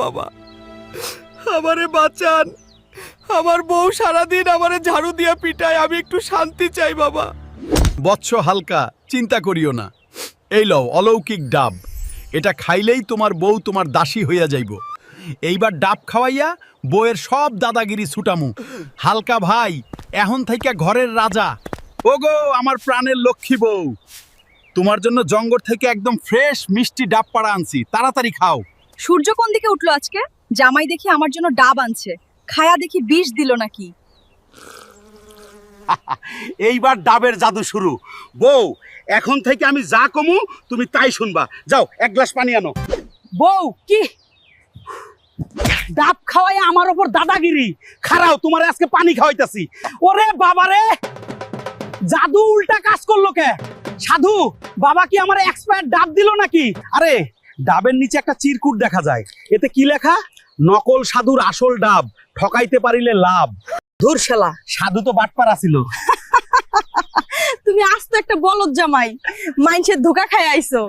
বাবা আমারে বাঁচান, আমার বউ সারাদিন আমারে ঝাড়ু দিয়া পিটায়, আমি একটু শান্তি চাই বাবা। বৎস হালকা, চিন্তা করিও না। এই লও অলৌকিক ডাব, এটা খাইলেই তোমার বউ তোমার দাসী হইয়া যাইব। এইবার ডাব খাওয়াইয়া বউয়ের সব দাদাগিরি ছুটামু। হালকা ভাই এখন থেকে ঘরের রাজা। ওগো আমার প্রাণের লক্ষ্মী বউ, তোমার জন্য জঙ্গল থেকে একদম ফ্রেশ মিষ্টি ডাব পাড়া আনছি, তাড়াতাড়ি খাও। সূর্য কোন দিকে উঠলো আজকে? জামাই দেখি আমার জন্য ডাব আনছে, খায়া দেখি বিষ দিল নাকি। এইবার ডাবের জাদু শুরু। বউ এখন থেকে আমি যা কমু তুমি তাই শুনবা। যাও এক গ্লাস পানি আনো। বউ কি ডাব খাওয়াই আমার ওপর দাদাগিরি? খারাও তোমারে আজকে পানি খাওয়াইতাছি। ওরে বাবা রে, জাদু উল্টা কাজ করলো কে? সাধু বাবা কি আমার এক্সপায়ার ডাব দিল নাকি? আরে ডাবের নিচে একটা চিরকুট দেখা যায়, এতে কি লেখা? নকল সাধুর আসল ডাব, ঠকাইতে পারিলে লাভ। ধুর শালা, সাধু তো বাটপাড়া ছিল। তুমি আস্ত একটা বলদ জামাই, মাইনষের ধোকা খায় আইছো।